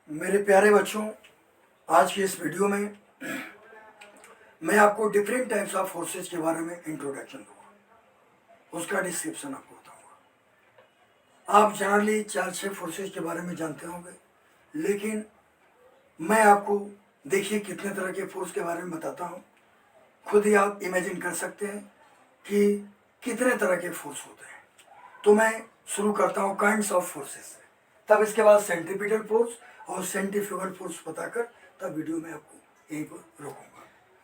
मेरे प्यारे बच्चों, आज की इस वीडियो में मैं आपको डिफरेंट टाइप्स ऑफ फोर्सेस के बारे में इंट्रोडक्शन दूंगा, उसका डिस्क्रिप्शन आपको बताऊंगा। आप जनरली 4-6 फोर्सेस के बारे में जानते होंगे, लेकिन मैं आपको देखिए कितने तरह के फोर्स के बारे में बताता हूँ। खुद ही आप इमेजिन कर सकते हैं कि कितने तरह के फोर्स होते हैं। तो मैं शुरू करता हूँ काइंड्स ऑफ फोर्सेस से, तब इसके बाद सेंट्रीपिटल फोर्स और सेंट्रीफ्यूगल फोर्स बताकर तब वीडियो में आपको यहीं पर रोकूंगा।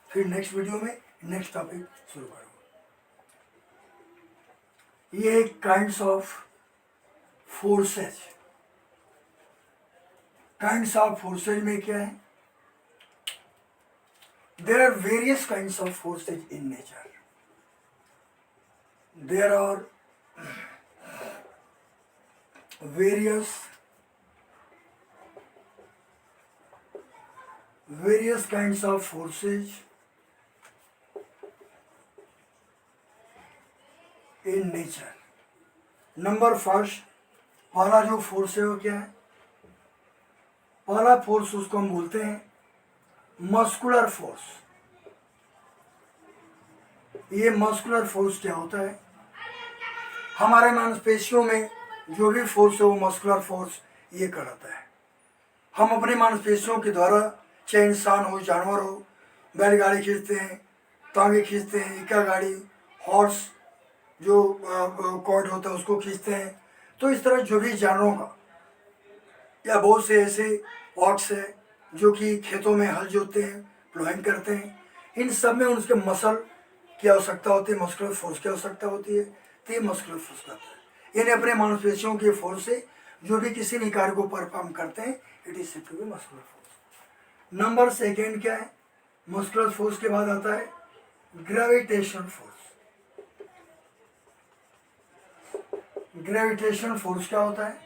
फिर नेक्स्ट वीडियो में नेक्स्ट टॉपिक शुरू करूँगा। ये kinds of forces, kinds of forces में क्या है? There are various kinds of forces in nature. There are various kinds of forces in nature. Number first, पहला जो फोर्स है वो क्या है? पहला फोर्स उसको हम बोलते हैं मस्कुलर फोर्स। ये मस्कुलर फोर्स क्या होता है? हमारे मांसपेशियों में जो भी फोर्स है वो मस्कुलर फोर्स ये कहलाता है। हम अपने मांसपेशियों के द्वारा, चाहे इंसान हो जानवर हो, बैलगाड़ी खींचते हैं, तांगे खींचते हैं, इक्का गाड़ी, हॉर्स जो कॉर्ड होता है उसको खींचते हैं। तो इस तरह जो भी जानवरों का या बहुत से ऐसे ऑक्स है जो कि खेतों में हल जोतते हैं, प्लॉइंग करते हैं, इन सब में उनके मसल की आवश्यकता होती है, मस्कुलर फोर्स की आवश्यकता होती है। तो ये मस्कुलर फोर्स कहता है। यानी अपने मांसपेशियों के फोर्स से जो भी किसी भी कार्य को परफॉर्म करते हैं, it is said to be muscular force. Number second क्या है? मस्कुलर फोर्स के बाद आता है ग्रेविटेशन फोर्स। ग्रेविटेशन फोर्स क्या होता है?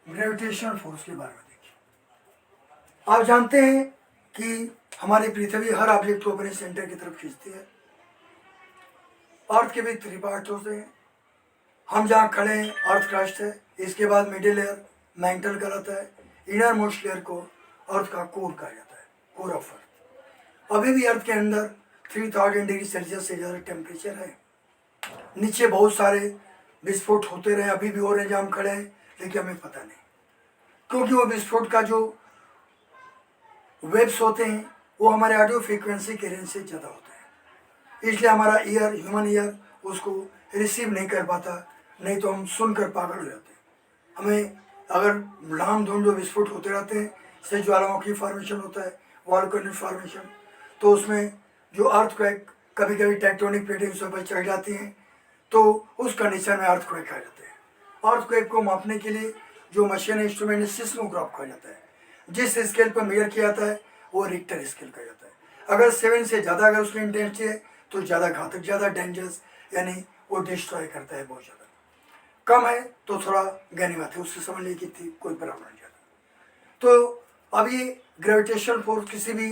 ग्रेविटेशन फोर्स के बारे में देखिए। आप जानते हैं कि हमारी पृथ्वी हर ऑब्जेक्ट को अपने सेंटर की तरफ खींचती है। अर्थ के भी 3 पार्ट होते हैं। हम जहाँ खड़े हैं अर्थ क्रस्ट है, इसके बाद मिडिल लेयर मैंटल कहलाता है, इनर मोस्ट लेयर को अर्थ का कोर कहा जाता है, कोर ऑफ अर्थ। अभी भी अर्थ के अंदर 3000 डिग्री सेल्सियस से ज़्यादा टेम्परेचर है। नीचे बहुत सारे विस्फोट होते रहे, अभी भी हो रहे हैं जहाँ हम खड़े हैं, लेकिन हमें पता नहीं, क्योंकि वो विस्फोट का जो वेव्स होते हैं वो हमारे ऑडियो फ्रीक्वेंसी के रेंज से ज़्यादा होते हैं, इसलिए हमारा ईयर, ह्यूमन ईयर उसको रिसीव नहीं कर पाता, नहीं तो हम सुनकर पागल हो जाते हैं। हमें अगर धाम-धूम जो विस्फोट होते रहते हैं, से ज्वालामुखी फॉर्मेशन होता है, वॉल्केनिक फॉर्मेशन, तो उसमें जो अर्थक्वेक कभी कभी टेक्टोनिक प्लेटें पर चढ़ जाती हैं, तो उस कंडीशन में अर्थक्वेक आ जाते हैं। अर्थक्वेक को मापने के लिए जो मशीन इंस्ट्रूमेंट है सिस्मोग्राफ कहा जाता है। जिस स्केल पर मेजर किया जाता है वो रिक्टर स्केल कहा जाता है। अगर 7 से ज़्यादा अगर उसकी इंटेंसिटी है तो ज़्यादा घातक, ज़्यादा डेंजरस, यानी वो डिस्ट्रॉय करता है बहुत ज़्यादा। कम है तो थोड़ा गनीमत है, उससे समझ लीजिए कि कोई प्रॉब्लम नहीं ज़्यादा। तो अब ये ग्रेविटेशन फोर्स किसी भी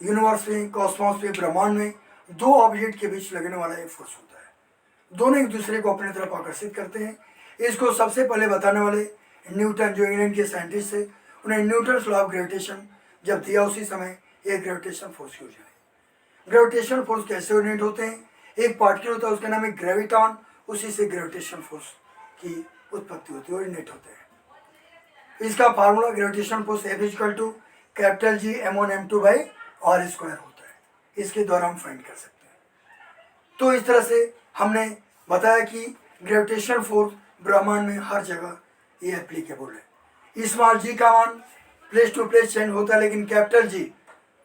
यूनिवर्स में, कॉस्मॉस में, ब्रह्मांड में 2 ऑब्जेक्ट के बीच लगने वाला एक फोर्स होता है। दोनों एक दूसरे को अपनी तरफ आकर्षित करते हैं। इसको सबसे पहले बताने वाले न्यूटन, जो इंग्लैंड के साइंटिस्ट है, उन्हें न्यूटन लॉ ऑफ ग्रेविटेशन जब दिया उसी समय ये ग्रेविटेशन फोर्स की वजह है। ग्रेविटेशन फोर्स कैसे यूनिट होते हैं? एक पार्टिकल होता है उसका नाम है ग्रेविटॉन, उसी से ग्रेविटेशन फोर्स की उत्पत्ति होती है और यूनिट होते हैं। इसका formula gravitation force F = G m1m2/r² होता है। इसके द्वारा हम फाइंड कर सकते हैं। तो इस तरह से हमने बताया कि ग्रेविटेशन फोर्स ब्रह्मांड में हर जगह ये एप्लीकेबल है। स्मॉल g का मान प्लेस टू प्लेस चेंज होता है, लेकिन कैपिटल G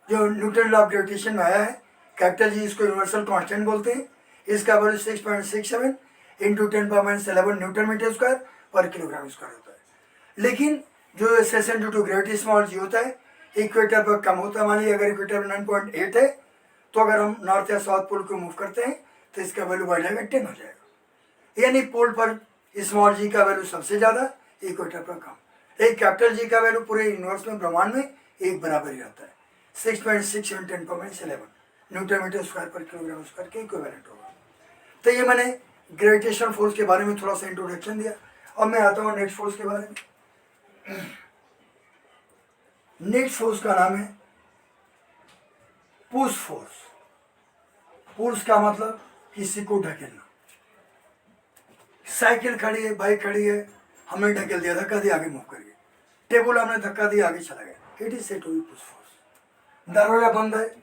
जो न्यूटन लॉ ऑफ ग्रेविटेशन में आया है, कैपिटल G इसको यूनिवर्सल कांस्टेंट बोलते हैं। इसका वैल्यू 6.67 × 10⁻11 न्यूटन मीटर स्क्वायर पर किलोग्राम स्क्वायर होता है। लेकिन जो session due to gravity small g होता है, इक्वेटर पर कम होता है। मान लीजिए अगर इक्वेटर में 9.8 है, तो अगर हम नॉर्थ या साउथ पोल को मूव करते हैं तो इसका वैल्यू बढ़ जाएगा, 10 हो जाएगा। यानी पोल पर स्मॉल g का वैल्यू सबसे ज़्यादा, इक्वेटर पर कम। एक कैपिटल G का वैल्यू पूरे यूनिवर्स में, ब्रह्मांड में एक बराबर ही रहता है, 6.6 × 10⁻11 न्यूटन मीटर स्क्वायर पर किलोग्राम स्क्वायर के इक्विवेलेंट होगा। तो ये मैंने ग्रेविटेशन फोर्स के बारे में थोड़ा सा इंट्रोडक्शन दिया। अब मैं आता हूँ नेक्स्ट फोर्स के बारे में। नेक्स्ट फोर्स का नाम है पुश फोर्स। पुश का मतलब किसी को ढकेलना। साइकिल खड़ी है, बाइक खड़ी है, हमने ढकेल दिया, धक्का दिया, आगे मूव करिए। टेबल हमने धक्का दिया, आगे चला गया। It is said to be push force. दरवाजा बंद है,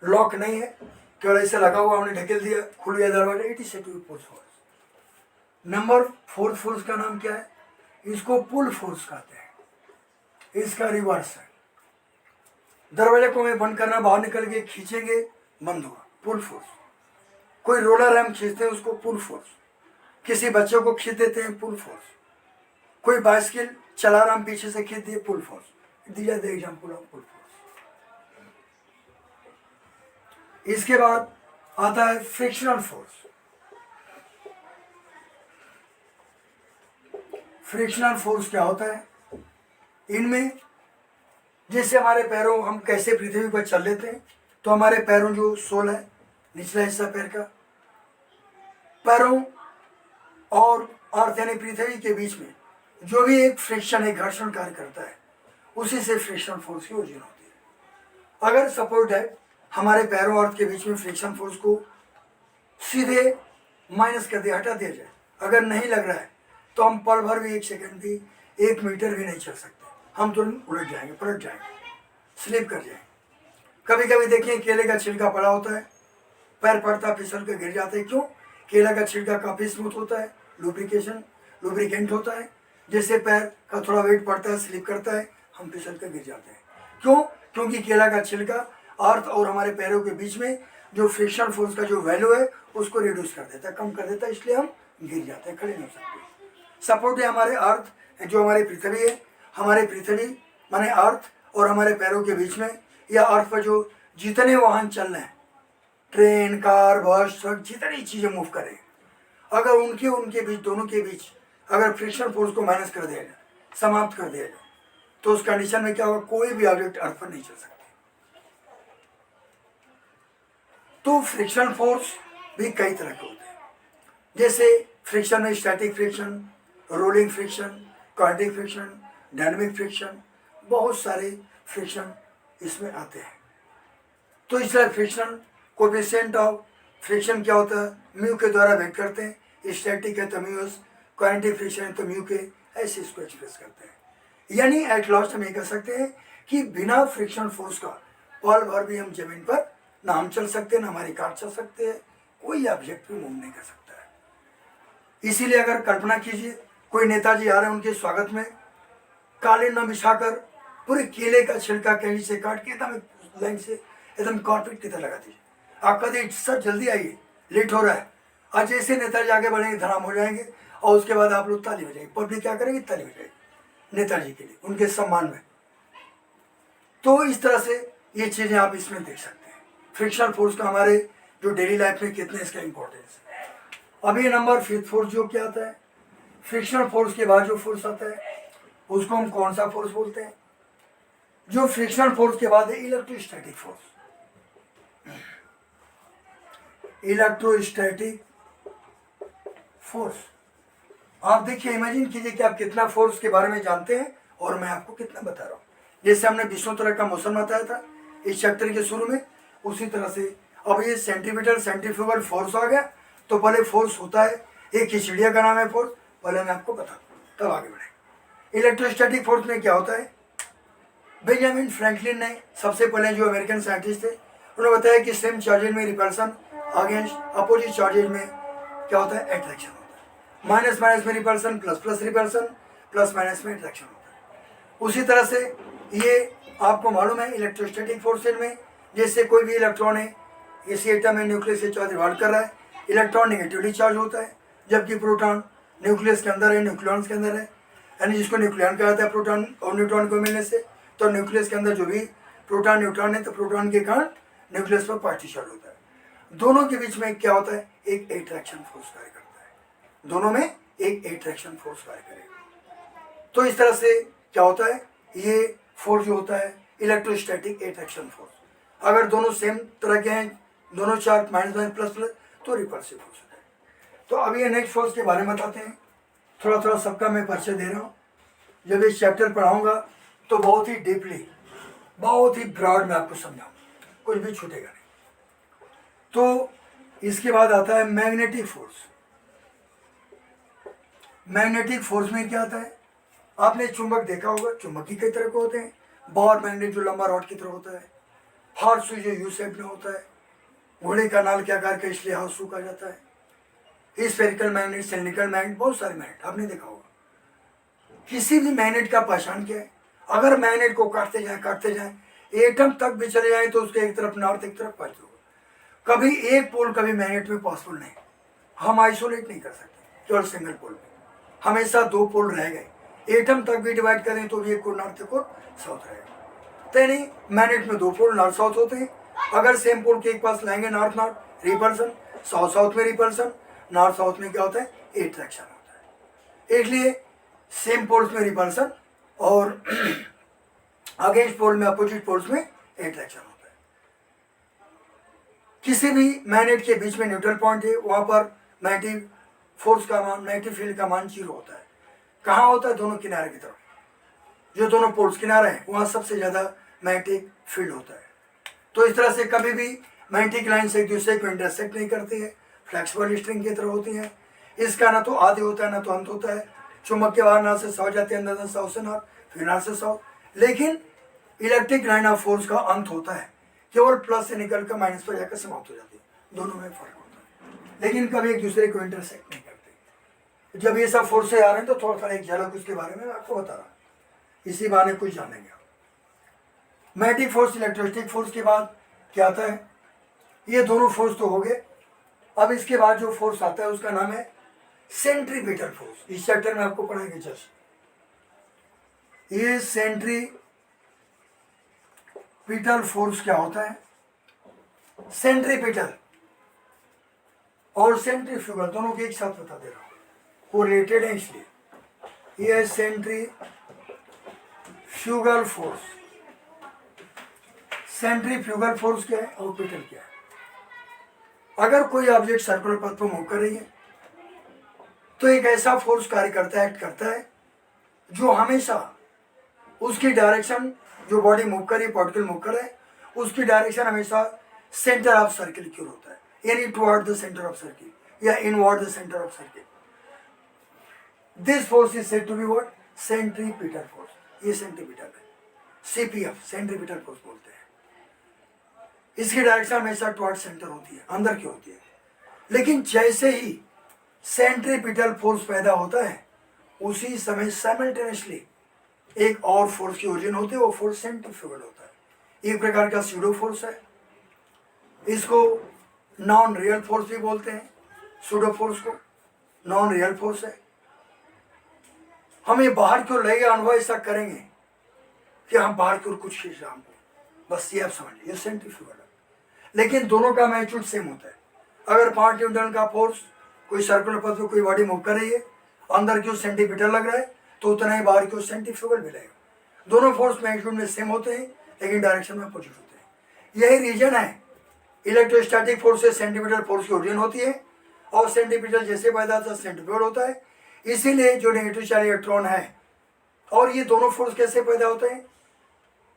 लॉक नहीं है, केवल ऐसे लगा हुआ, हमने ढकेल दिया, खुल गया दरवाजा, it is said to be push force. Number 4 force का नाम क्या है? इसको पुल फोर्स कहते हैं। इसका रिवर्स है। दरवाजे को हमें बंद करना, बाहर निकल के खींचेंगे, बंद होगा, पुल फोर्स। कोई रोलर हम खींचते हैं, उसको पुल फोर्स। किसी बच्चे को खींच देते हैं, पुल फोर्स। कोई बाइसिकल चला रहा, हम पीछे से खींच दिए, pull force. These are the example of pull force. इसके बाद आता है फ्रिक्शनल फोर्स। फ्रिक्शनल फोर्स क्या होता है? इनमें जैसे हमारे पैरों, हम कैसे पृथ्वी पर चल लेते हैं, तो हमारे पैरों जो सोल है, निचला हिस्सा पैर का, पैरों और अर्थ यानी पृथ्वी के बीच में जो भी एक फ्रिक्शन, एक घर्षण कार्य करता है, उसी से फ्रिक्शन फोर्स की ओरिजिन होती है। अगर सपोज है हमारे पैरों और अर्थ के बीच में फ्रिक्शन फोर्स को सीधे माइनस कर दिया, हटा दिया जाए, अगर नहीं लग रहा है तो हम पल भर भी, 1 सेकंड भी, 1 मीटर भी नहीं चल सकते। हम तुरंत उलट जाएंगे, पलट जाएंगे, स्लिप कर जाएंगे। कभी कभी देखिए केले का छिलका पड़ा होता है, पैर पड़ता, फिसल कर गिर जाते हैं। क्यों? केला का छिलका काफ़ी स्मूथ होता है, लुब्रिकेंट होता है। जैसे पैर का थोड़ा वेट पड़ता है, स्लिप करता है, हम फिसल कर गिर जाते हैं। क्यों? क्योंकि केला का छिलका अर्थ और हमारे पैरों के बीच में जो फ्रिक्शन फोर्स का जो वैल्यू है, उसको रिड्यूस कर देता है, कम कर देता है, इसलिए हम गिर जाते हैं, खड़े नहीं हो सकते। सपोर्ट है हमारे अर्थ, जो हमारी पृथ्वी है, हमारे पृथ्वी माने अर्थ और हमारे पैरों के बीच में, या अर्थ पर जो जितने वाहन चल रहे हैं, ट्रेन, कार, बस, ट्रक, जितनी चीज़ें मूव करें, अगर उनके बीच, दोनों के बीच अगर फ्रिक्शन फोर्स को माइनस कर दिया जाए, समाप्त कर दिया जाए, तो उस कंडीशन में क्या होगा? कोई भी ऑब्जेक्ट अर्थ पर नहीं चल सकते। तो फ्रिक्शन फोर्स भी कई तरह के होते हैं। जैसे फ्रिक्शन में static friction, rolling friction, kinetic friction, dynamic friction, बहुत सारे फ्रिक्शन इसमें आते हैं। तो इसलिए फ्रिक्शन कोएफिशिएंट ऑफ फ्रिक्शन क्या होता है? म्यू के द्वारा व्यक्त करते हैं। स्टैटिक है तो म्यूस, काइनेटिक फ्रिक्शन है तो म्यू के, ऐसे इसको एक्सप्रेस करते हैं। यानी एट लास्ट हम ये कह सकते हैं कि बिना फ्रिक्शन फोर्स का पल भर भी हम जमीन पर ना हम चल सकते हैं, ना हमारी कार चल सकते हैं, कोई ऑब्जेक्ट भी मूव नहीं कर सकता है। इसीलिए अगर कल्पना कीजिए कोई नेताजी आ रहे हैं, उनके स्वागत में कालीन न बिछाकर पूरे केले का छिलका कहीं से काट के एकदम लाइन से एकदम कारपेट की तरह लगा दीजिए। आप कहते सर जल्दी आइए, लेट हो रहा है। आज जैसे नेताजी आगे बढ़ेंगे, धड़ाम हो जाएंगे, और उसके बाद आप लोग ताली बजाएंगे। पब्लिक क्या करेगी? ताली बजाएगी नेताजी के लिए, उनके सम्मान में। तो इस तरह से ये चीज़ें आप इसमें देख सकते हैं, फ्रिक्शन फोर्स का हमारे जो डेली लाइफ में कितने इसका इम्पोर्टेंस है। अभी नंबर 5 फोर्स जो क्या आता है? फ्रिक्शन फोर्स के बाद जो फोर्स आता है, उसको हम कौन सा फोर्स बोलते हैं? जो फ्रिक्शन फोर्स के बाद है इलेक्ट्रोस्टैटिक फोर्स। इलेक्ट्रोस्टैटिक फोर्स, आप देखिए, इमेजिन कीजिए कि आप कितना फोर्स के बारे में जानते हैं और मैं आपको कितना बता रहा हूँ। जैसे हमने 20 तरह का मौसम बताया था इस चैप्टर के शुरू में, उसी तरह से अब ये सेंटीमीटर सेंट्रीफ्यूगल फोर्स आ गया। तो पहले फोर्स होता है, एक ही चिड़िया का नाम है फोर्स, पहले मैं आपको बता दूँ, तब आगे बढ़े। इलेक्ट्रोस्टैटिक फोर्स में क्या होता है? बेंजामिन फ्रैंकलिन ने सबसे पहले, जो अमेरिकन साइंटिस्ट थे, उन्होंने बताया कि सेम चार्जेज में रिपल्सन, अगेंस्ट अपोजिट चार्जेज में क्या होता है? अट्रैक्शन होता है। माइनस माइनस में repulsion, plus plus repulsion, plus minus में अट्रैक्शन होता है। उसी तरह से ये आपको मालूम है इलेक्ट्रोस्टैटिक फोर्सेज में, जैसे कोई भी इलेक्ट्रॉन है, इसी एटम में न्यूक्लियस से चार्ज रिवाल्व कर रहा है, इलेक्ट्रॉन नेगेटिवली चार्ज होता है, जबकि प्रोटॉन न्यूक्लियस के अंदर है, न्यूक्लियॉन्स के अंदर है, यानी जिसको न्यूक्लियन कहा जाता है प्रोटॉन और न्यूट्रॉन को मिलने से। तो न्यूक्लियस के अंदर जो भी प्रोटॉन न्यूट्रॉन है, तो प्रोटॉन के कारण न्यूक्लियस पर पार्टीशन होता है। दोनों के बीच में क्या होता है? एक एट्रैक्शन फोर्स कार्य करता है। दोनों में एक एट्रैक्शन फोर्स कार्य करेगा। तो इस तरह से क्या होता है? ये फोर्स जो होता है इलेक्ट्रोस्टैटिक एट्रैक्शन फोर्स। अगर दोनों सेम तरह के हैं, दोनों charge minus minus plus plus, तो रिपल्सिव फोर्स होता है। तो अब ये नेक्स्ट फोर्स के बारे में बताते हैं। थोड़ा थोड़ा सबका मैं परिचय दे रहा हूँ। जब इस चैप्टर पढ़ाऊँगा तो बहुत ही डीपली, बहुत ही ब्रॉड में आपको समझाऊँ, कुछ भी छूटेगा नहीं। तो इसके बाद आता है मैग्नेटिक फोर्स। मैग्नेटिक फोर्स में क्या आता है, आपने चुंबक देखा होगा, चुंबक ही कई तरह के होते हैं। बॉल मैग्नेट जो लंबा रॉड की तरह होता है, हॉर्स जो यू शेप में होता है, घोड़े का नाल के आकार का इसलिए हाउस कहा जाता है, स्फेरिकल मैग्नेट, सिलिंड्रिकल मैग्नेट, बहुत सारे मैग्नेट आपने देखा होगा। किसी भी मैग्नेट का पहचान क्या है, अगर मैग्नेट को काटते जाए एटम तक भी चले जाए तो उसके एक तरफ नॉर्थ एक तरफ पॉजिटिव होगा। कभी एक पोल कभी मैग्नेट में पॉसिबल नहीं, हम आइसोलेट नहीं कर सकते केवल सिंगल पोल में, हमेशा दो पोल रह गए। एटम तक भी डिवाइड करें तो भी एक कोण नॉर्थ एक कोण साउथ रहेगा। तो नहीं, मैग्नेट में दो पोल नॉर्थ साउथ होते हैं। अगर सेम पोल के एक पास लाएंगे north north repulsion, south south में रिपल्सन, नॉर्थ साउथ में क्या होता है, अट्रैक्शन होता है। इसलिए सेम पोल्स में रिपल्सन और अगेंस्ट पोल में, अपोजिट पोल्स में अट्रैक्शन होता है। किसी भी मैग्नेट के बीच में न्यूट्रल पॉइंट है, वहां पर मैग्नेटिक फोर्स का मान, मैग्नेटिक फील्ड का मान 0 होता है। कहाँ होता है, दोनों किनारे की तरफ, जो दोनों पोल्स किनारे हैं वहां सबसे ज्यादा मैग्नेटिक फील्ड होता है। तो इस तरह से कभी भी मैग्नेटिक लाइन से एक दूसरे को इंटरसेक्ट नहीं करती है, फ्लेक्सिबल स्ट्रिंग की तरह होती है। इसका ना तो आदि होता है ना तो अंत होता है। चुंबक के बाहर नॉर्थ से साउथ जाते हैं, अंदर साउथ से नॉर्थ, फिर नॉर्थ से साउथ। लेकिन इलेक्ट्रिक लाइन ऑफ फोर्स का अंत होता है, केवल प्लस से निकल कर माइनस पर जाकर समाप्त हो जाती है। दोनों में फर्क होता है, लेकिन कभी एक दूसरे को इंटरसेक्ट नहीं करते। जब ये सब फोर्सेज आ रहे हैं तो थोड़ा सा एक झलक उसके बारे में आपको बता रहा, इसी बहाने कुछ जानेंगे। मैग्नेटिक फोर्स, इलेक्ट्रोस्टैटिक फोर्स के बाद क्या आता है, ये दोनों फोर्स तो हो गए। अब इसके बाद जो फोर्स आता है उसका नाम है सेंट्रीपिटल फोर्स। इस चैप्टर में आपको पढ़ाएंगे जस्ट ये सेंट्रीपिटल फोर्स क्या होता है। सेंट्रीपिटल और सेंट्रीफ्यूगल दोनों के एक साथ बता दे रहा हूं, वो रिलेटेड है इसलिए। ये सेंट्रीफ्यूगल फोर्स, सेंट्रीफ्यूगल फोर्स क्या है और पिटल क्या है। अगर कोई ऑब्जेक्ट सर्कुलर पथ पर मूव कर रही है तो एक ऐसा फोर्स कार्य करता है, एक्ट करता है, जो हमेशा उसकी डायरेक्शन, जो बॉडी मूव कर रही है, पार्टिकल मूव कर रहा है, उसकी डायरेक्शन हमेशा सेंटर ऑफ सर्किल की ओर होता है, यानी toward the centre of circle या inward the centre of circle. This force is said to be what, centripetal force. ये सेंट्रीपिटल है, सीपीएफ सेंट्रीपिटल फोर्स बोलते हैं। इसकी डायरेक्शन हमेशा टुवर्ड सेंटर होती है, अंदर की होती है। लेकिन जैसे ही सेंट्रीपिटल फोर्स पैदा होता है उसी समय साइमल्टेनियसली एक और फोर्स की ओरिजिन होती है, वो फोर्स सेंट्रीफ्यूगल होता है। एक प्रकार का स्यूडो फोर्स है, इसको नॉन रियल फोर्स भी बोलते हैं। स्यूडो फोर्स को नॉन रियल फोर्स है। हम ये बाहर क्यों ले गए, अनुभव ऐसा करेंगे कि हम बाहर की ओर कुछ खींच रहे हमको, बस ये आप समझ लीजिए, ये सेंट्रीफ्यूगल है। लेकिन दोनों का मैग्नीट्यूड सेम होता है। अगर 5 न्यूटन का फोर्स कोई सर्कुलर पथ में कोई बॉडी मूव कर रही है, अंदर की ओर सेंटीमीटर लग रहा है, तो उतना ही बाहर की ओर सेंट्रीफ्यूगल मिलेगा। दोनों फोर्स मैग्नीट्यूड में सेम होते हैं, लेकिन डायरेक्शन में अपोजिट होते हैं। यही रीजन है इलेक्ट्रोस्टैटिक फोर्स से सेंटीमीटर फोर्स की ओरिजिन होती है, और सेंटीमीटर जैसे पैदा होता है सेंट्रीफ्यूगल होता है। इसीलिए जो नेगेटिव चार्ज इलेक्ट्रॉन है, और ये दोनों फोर्स कैसे पैदा होते हैं,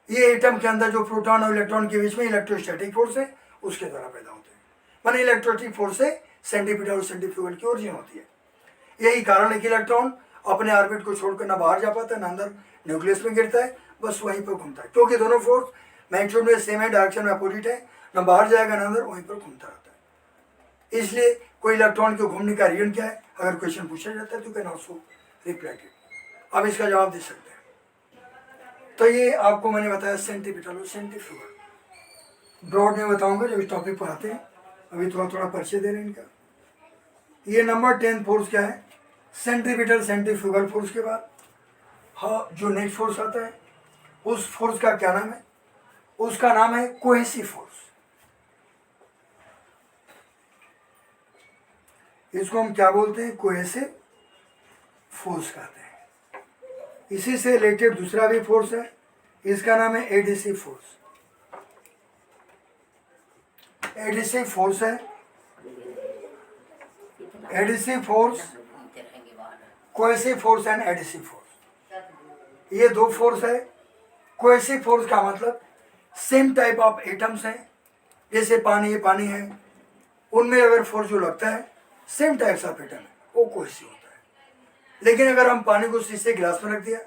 ये एटम के अंदर जो प्रोटॉन और इलेक्ट्रॉन के बीच में इलेक्ट्रोस्टैटिक फोर्स है उसके द्वारा पैदा होते हैं। माने इलेक्ट्रोस्टैटिक फोर्स से सेंटीमीटर और सेंट्रीफ्यूगल की ओरिजिन होती है। यही कारण है कि इलेक्ट्रॉन अपने ऑर्बिट को छोड़कर ना बाहर जा पाता है, ना अंदर न्यूक्लियस में गिरता है, बस वहीं पर घूमता है। क्योंकि दोनों फोर्स मैग्नीट्यूड में सेम है, डायरेक्शन में अपोजिट है, ना बाहर जाएगा ना अंदर, वहीं पर घूमता रहता है। इसलिए कोई इलेक्ट्रॉन के घूमने का रीजन क्या है, अगर क्वेश्चन पूछा जाता है तो कैन ऑल्सो रिप्लाई इट। अब इसका जवाब दे सकते हैं। तो ये आपको मैंने बताया सेंट्रीपिटल और सेंट्रीफ्यूगल। ब्रॉड में बताऊंगा जब इस टॉपिक पर आते हैं, अभी थोड़ा थोड़ा परिचय दे रहे हैं इनका। ये नंबर 10 फोर्स क्या है, सेंट्रीपिटल सेंट्रीफ्यूगल फोर्स के बाद हाँ जो नेक्स्ट फोर्स आता है, उस फोर्स का क्या नाम है, उसका नाम है कोहेसिव फोर्स। इसको हम क्या बोलते हैं, कोहेसिव फोर्स कहते हैं। इसी से रिलेटेड दूसरा भी फोर्स है, इसका नाम है एडिसिव फोर्स। एडिसिव फोर्स है, adhesive force, cohesive force and adhesive force, ये दो फोर्स है कोहेसिव फोर्स का मतलब सेम टाइप ऑफ एटम्स हैं, जैसे पानी है, उनमें अगर फोर्स जो लगता है सेम टाइप्स ऑफ एटम है, वो कोहेसिव होता है। लेकिन अगर हम पानी को शीशे गिलास में रख दिया,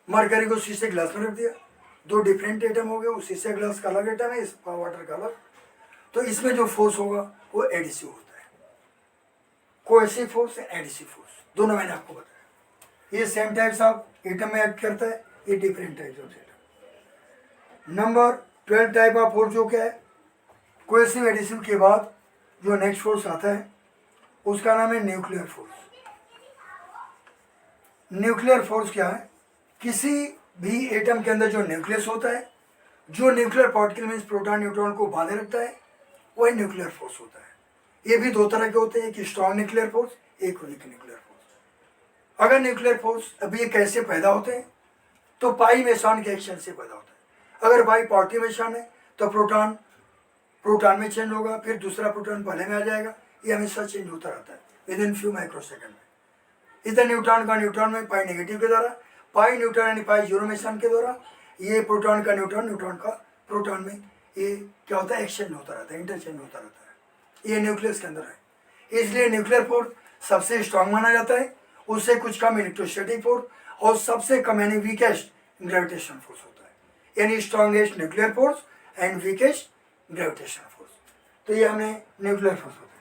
मरकरी को शीशे गिलास में रख दिया, दो डिफरेंट एटम हो गए, वो शीशे ग्लास का अलग एटम है, इसका वाटर का अलग, तो इसमें जो फोर्स होगा वो एडिसिव होता है। Cohesive force and adhesive force दोनों मैंने आपको बताया। ये सेम टाइप्स ऑफ एटम में एक्ट करता है, ये different types of atom. Number 12 type of force जो क्या है, कोहेसिव एडिसिव के बाद जो नेक्स्ट फोर्स आता है उसका नाम है न्यूक्लियर फोर्स। न्यूक्लियर फोर्स क्या है, किसी भी एटम के अंदर जो न्यूक्लियस होता है, जो nuclear particle means proton neutron को बांधे रखता है, वही न्यूक्लियर फोर्स होता है। ये भी दो तरह के होते हैं, एक स्ट्रॉन्ग न्यूक्लियर फोर्स, एक वीक न्यूक्लियर फोर्स। अगर न्यूक्लियर फोर्स अभी ये कैसे पैदा होते हैं, तो पाई मेसॉन के एक्शन से पैदा होता है। अगर पाई पॉजिटिव मेसॉन है तो प्रोटॉन में चेंज होगा, फिर दूसरा प्रोटॉन पहले में आ जाएगा, ये हमेशा चेंज होता रहता है with in few micro second में। इधर न्यूट्रॉन का न्यूट्रॉन में, पाई नेगेटिव के द्वारा, पाई न्यूट्रॉन यानी पाई जीरो मेसन के द्वारा, ये प्रोटॉन का न्यूट्रॉन का प्रोटॉन में ये क्या होता है, एक्सचेंज होता रहता है, इंटरचेंज होता रहता है। ये न्यूक्लियस के अंदर है, इसलिए न्यूक्लियर फोर्स सबसे स्ट्रांग माना जाता है, उससे कुछ कम इलेक्ट्रोस्टैटिक फोर्स और सबसे कम यानी वीकेस्ट ग्रेविटेशन फोर्स होता है, यानी strongest nuclear force and weakest gravitation force. तो ये हमने न्यूक्लियर फोर्स होता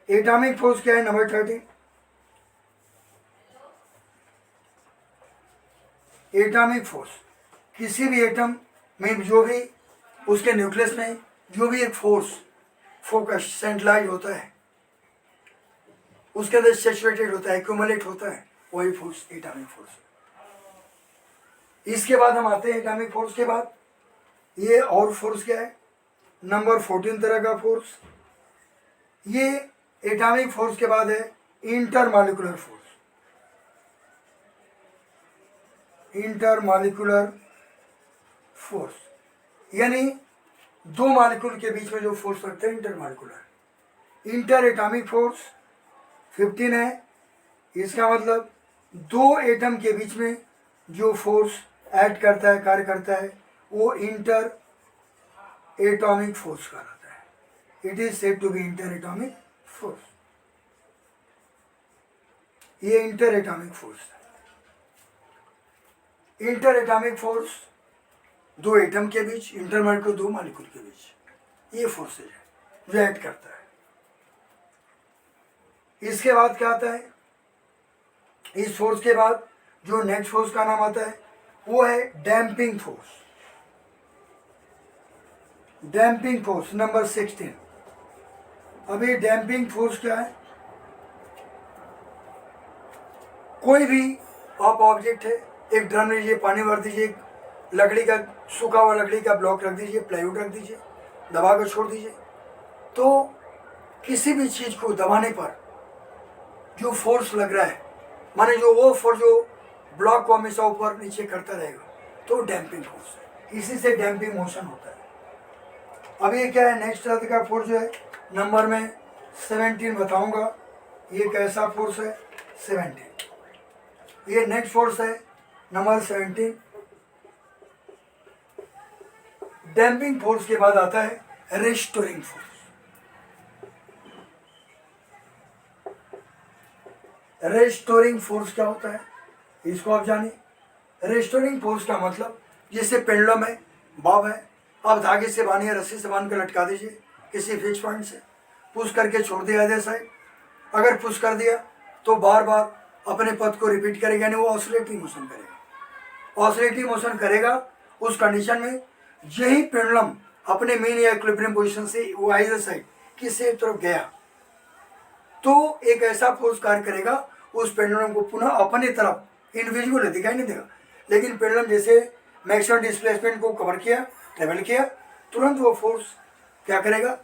है। एटॉमिक फोर्स क्या है, नंबर 13। एटॉमिक फोर्स किसी भी एटम में जो भी उसके न्यूक्लियस में जो भी एक फोर्स फोकस सेंट्रलाइज होता है, उसके अंदर सैचुरेटेड होता है, एक्यूमुलेट होता है, वही फोर्स एटॉमिक फोर्स है। इसके बाद हम आते हैं एटॉमिक फोर्स के बाद, ये और फोर्स क्या है, नंबर 14 तरह का फोर्स। ये एटॉमिक फोर्स के बाद है इंटरमॉलिक्यूलर फोर्स। इंटरमॉलिक्यूलर फोर्स यानी दो मॉलिक्यूल के बीच में जो फोर्स लगता है इंटरमॉलिक्यूलर। इंटर एटॉमिक फोर्स 15 है, इसका मतलब दो एटम के बीच में जो फोर्स एक्ट करता है, कार्य करता है, वो इंटर एटॉमिक फोर्स कहलाता है। It is said to be interatomic force. ये इंटर एटॉमिक फोर्स है। इंटर एटॉमिक फोर्स दो एटम के बीच, इंटरमॉलिक्यूल दो मॉलिक्यूल के बीच, ये फोर्सेज है जो एक्ट करता है। इसके बाद क्या आता है, इस फोर्स के बाद जो नेक्स्ट फोर्स का नाम आता है वो है damping force. Damping force number 16। अभी डैम्पिंग फोर्स क्या है, कोई भी आप ऑब्जेक्ट है, एक ड्रम लीजिए, पानी भर दीजिए, लकड़ी का सूखा हुआ लकड़ी का ब्लॉक रख दीजिए, प्लाईवुड रख दीजिए, दबा कर छोड़ दीजिए, तो किसी भी चीज़ को दबाने पर जो फोर्स लग रहा है, माने जो वो फोर्स जो ब्लॉक को हमेशा ऊपर नीचे करता रहेगा, तो डैम्पिंग फोर्स है। इसी से डैम्पिंग मोशन होता है। अब ये क्या है, नेक्स्ट तरह का फोर्स जो है नंबर में 17 बताऊंगा, ये कैसा फोर्स है 17। ये नेक्स्ट फोर्स है नंबर 17। डैम्पिंग फोर्स के बाद आता है रेस्टोरिंग फोर्स। रेस्टोरिंग फोर्स क्या होता है, इसको आप जानिए। रेस्टोरिंग फोर्स का मतलब, जैसे पेंडुलम है, बॉब है, आप धागे से बांधिए, रस्सी से बांध कर लटका दीजिए किसी फिक्स पॉइंट से, पुश करके छोड़ दिया अदर साइड। अगर पुश कर दिया तो बार बार अपने पथ को रिपीट करेगा, यानी वो ऑसिलेटिंग मोशन करेगा। ऑसिलेटिंग मोशन करेगा उस कंडीशन में यही पेंडुलम अपने मेन या इक्विलिब्रियम पोजीशन से वो आइदर साइड किसी तरफ गया, तो एक ऐसा फोर्स कार्य करेगा उस पेंडुलम को पुनः अपने तरफ, इंडिविजुअल दिखाई नहीं देगा, लेकिन पेंडुलम जैसे मैक्सिमम डिस्प्लेसमेंट को कवर किया, ट्रेवल किया, तुरंत वो फोर्स क्या करेगा,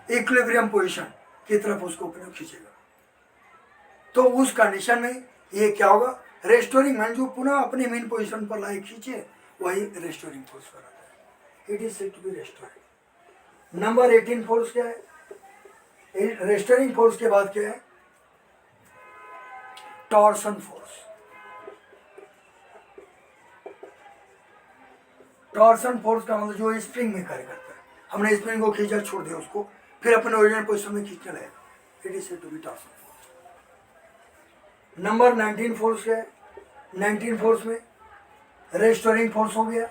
इक्विलिब्रियम पोजीशन की तरफ उसको अपने खींचेगा। तो उस कंडीशन में ये क्या होगा, रेस्टोरिंग मैन जो पुनः अपने मेन पोजीशन पर लाए खींचे, वही रेस्टोरिंग फोर्स कहलाता है। It is said to be restoring. Number 18 force क्या है, रेस्टोरिंग फोर्स के बाद क्या है, टॉर्सन फोर्स। टॉर्सन फोर्स का मतलब जो स्प्रिंग में कार्य करता है, हमने स्प्रिंग को खींचा छोड़ दिया उसको, फिर अपने ओरिजिनल पोजिशन में खींचने लगेगा, it is said to be torsion force. Number 19 force है, 19 फोर्स में रेस्टोरिंग फोर्स हो गया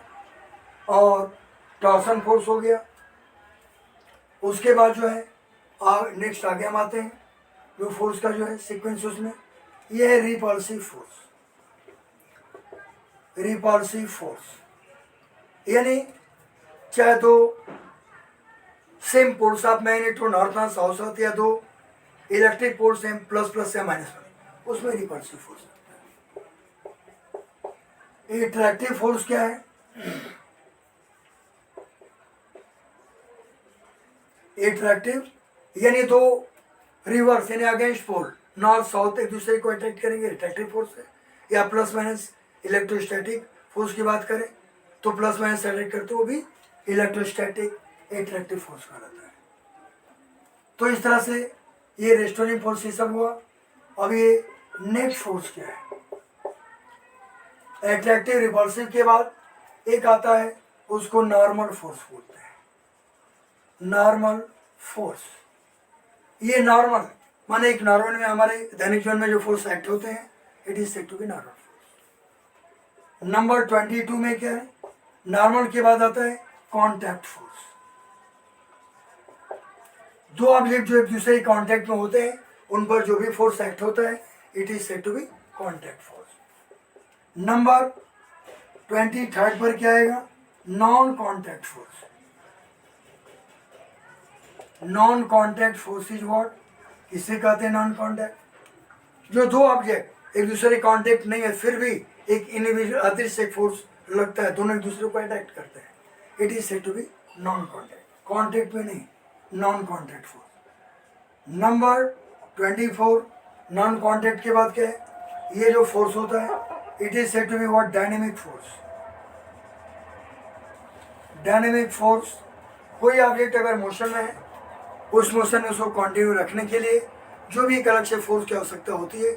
और टॉर्सन फोर्स हो गया। उसके बाद जो है नेक्स्ट आगे हम आते हैं, जो फोर्स का जो है सीक्वेंस उसमें ये है रिपल्सिव फोर्स। रिपल्सिव फोर्स यानी चाहे तो सेम पोल्स ऑफ मैग्नेट हो, नॉर्थ नॉर्थ साउथ साउथ, या दो इलेक्ट्रिक पोल्स हैं प्लस प्लस या माइनस में, उसमें रिपल्सिव फोर्स। एट्रैक्टिव फोर्स क्या है? एट्रैक्टिव यानी दो रिवर्स यानी अगेंस्ट पोल नॉर्थ साउथ एक दूसरे को अट्रैक्ट करेंगे, एट्रैक्टिव फोर्स है। या प्लस माइनस इलेक्ट्रोस्टैटिक फोर्स की बात करें तो प्लस माइनस अट्रैक्ट करते वो भी इलेक्ट्रोस्टैटिक एट्रैक्टिव फोर्स कहलाता है। तो इस तरह से ये रेस्टोरिंग फोर्स ये सब हुआ। अब ये नेक्स्ट फोर्स क्या है? एट्रैक्टिव रिपल्सिव के बाद एक आता है, उसको नॉर्मल फोर्स बोलते हैं। नॉर्मल फोर्स, ये नॉर्मल माने एक नॉर्मल में हमारे दैनिक जीवन में जो फोर्स एक्ट होते हैं, it is said to be normal force. Number 22 में क्या है? नॉर्मल के बाद आता है कॉन्टैक्ट फोर्स। दो ऑब्जेक्ट जो एक दूसरे के कॉन्टैक्ट में होते हैं उन पर जो भी फोर्स एक्ट होता है, it is said to be contact force. Number 23 पर क्या आएगा? Non contact force. Non contact force is what? किसे कहते हैं नॉन कॉन्टैक्ट? जो दो ऑब्जेक्ट एक दूसरे कॉन्टैक्ट नहीं है फिर भी एक इंडिविजुअल अदृश्य फोर्स लगता है, दोनों एक दूसरे को अट्रैक्ट करते हैं, it is said to be non contact. Contact में नहीं, non contact force. Number 24 non contact के बाद क्या है? ये जो फोर्स होता है, it is said to be what? Dynamic force. Dynamic force, कोई ऑब्जेक्ट अगर मोशन में है, उस मोशन में उसको कंटिन्यू रखने के लिए जो भी एक अलग से फोर्स की आवश्यकता होती है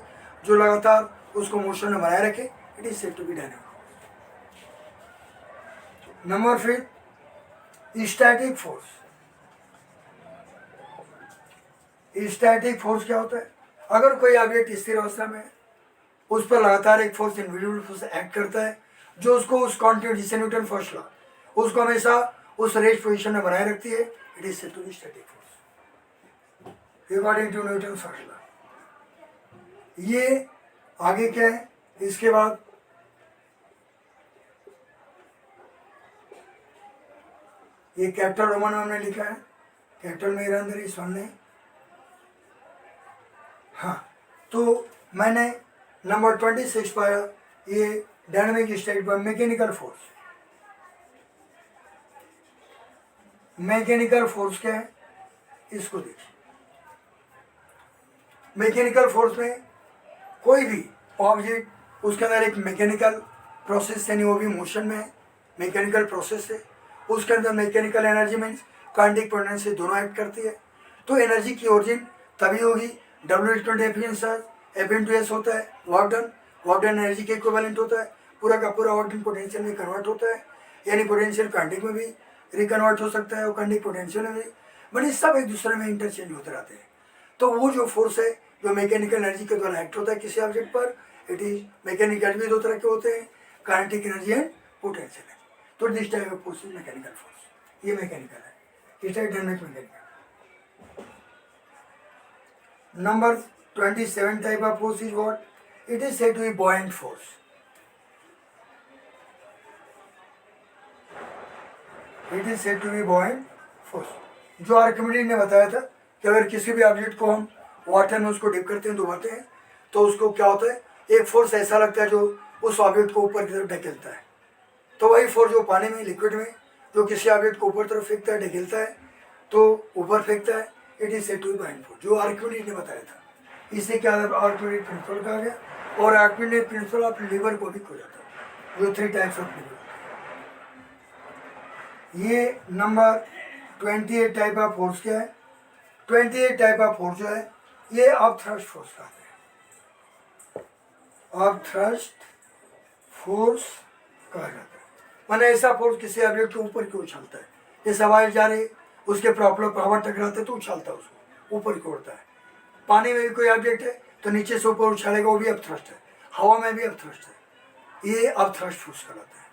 जो लगातार उसको मोशन में बनाए रखे, it is said to be dynamic force. Number 5 static force. Static force क्या होता है? अगर कोई ऑब्जेक्ट स्थिर अवस्था में है, उस पर लगातार एक फोर्स इनविजिबल फोर्स एक्ट करता है जो उसको उस कॉन्टिन्यू, जिसे न्यूटन फर्स्ट लॉ, उसको हमेशा उस रेस्ट पोजीशन में बनाए रखती है, it is said to be static force according to Newton first law. ये आगे क्या है? इसके बाद ये कैपिटल रोमन में हमने लिखा है, कैपिटल मेरे अंदर ही सुनने। हाँ, तो मैंने नंबर 26 पाया, ये डायनामिक स्टेट पर मैकेनिकल फोर्स। मैकेनिकल फोर्स क्या है? इसको देखिए। मैकेनिकल फोर्स में कोई भी ऑब्जेक्ट उसके अंदर एक मैकेनिकल प्रोसेस यानी वो भी मोशन में है, मैकेनिकल प्रोसेस है, उसके अंदर mechanical energy means kinetic potential से दोनों एक्ट करती है। तो एनर्जी की ओरिजिन तभी होगी W=F/s होता है, वर्क डन एनर्जी के इक्विवेलेंट होता है, पूरा का पूरा वर्क डन पोटेंशियल में कन्वर्ट होता है, यानी पोटेंशियल काइनेटिक में भी रिकन्वर्ट हो सकता है और काइनेटिक पोटेंशियल में भी, बट सब एक दूसरे में इंटरचेंज होते रहते हैं। तो वो जो फोर्स है जो मैकेनिकल एनर्जी के द्वारा एक्ट होता है किसी ऑब्जेक्ट पर, इट इज मैकेनिकल भी दो तरह के होते हैं, kinetic energy and potential energy. तो this type of force is mechanical force, ये मैकेनिकल है, इस type dynamic mechanical. Number 27 type of force is what? It is said to be buoyant force. It is said to be buoyant force, जो Archimedes ने बताया था कि अगर किसी भी ऑब्जेक्ट को हम वाटर में उसको डिप करते हैं, डुबाते हैं, तो उसको क्या होता है, एक फोर्स ऐसा लगता है जो उस ऑब्जेक्ट को ऊपर की तरफ ढकेलता है। तो वही फोर्स जो पानी में, लिक्विड में, जो किसी ऑब्जेक्ट को ऊपर तरफ फेंकता है, ढकेलता है, तो ऊपर फेंकता है, it is said to be buoyant force, जो आर्किमिडीज ने बताया था। इससे क्या आर्किमिडीज प्रिंसिपल कहा गया, और आर्किमिडीज प्रिंसिपल ऑफ लीवर को भी खोजा था, जो 3 टाइप्स ऑफ लीवर। ये नंबर 28 टाइप ऑफ फोर्स क्या है? 28 टाइप ऑफ फोर्स जो है ये अपथ्रस्ट फोर्स कहते हैं, अपथ्रस्ट फोर्स कहा जाता है। मैंने ऐसा फोर्स किसी ऑब्जेक्ट के ऊपर क्यों उछालता है, जैसे हवाई जा रही उसके प्रॉपर हवा टकराते तो उछालता है, उसको ऊपर क्यों उड़ता है। पानी में भी कोई ऑब्जेक्ट है तो नीचे से ऊपर उछालेगा, वो भी अपथ्रस्ट है। हवा में भी अपथ्रस्ट है, ये अपथ्रस्ट फोर्स कहलाता है।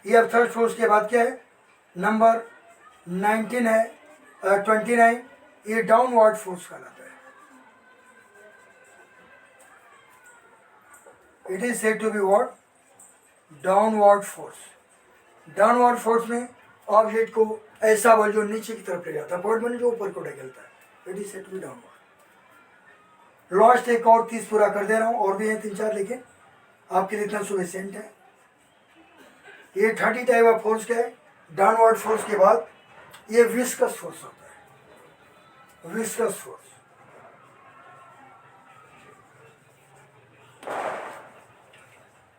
ये अपथ्रस्ट फोर्स के बाद क्या है, नंबर 19 है 29, ये डाउनवर्ड फोर्स कहलाता है। It is said to be what, downward force. Downward force में ऑब्जेक्ट को ऐसा बल जो नीचे की तरफ ले जाता है, अपवर्ड माने जो ऊपर को ढकेलता है, it is said to be downward. Last एक और 30 पूरा कर दे रहा हूँ, और भी हैं 3-4, लेकिन आपके लिए इतना सुफिशिएंट है। ये 30 टाइप ऑफ फोर्स क्या है, डाउनवर्ड फोर्स के बाद ये विस्कस फोर्स होता है, विस्कस फोर्स।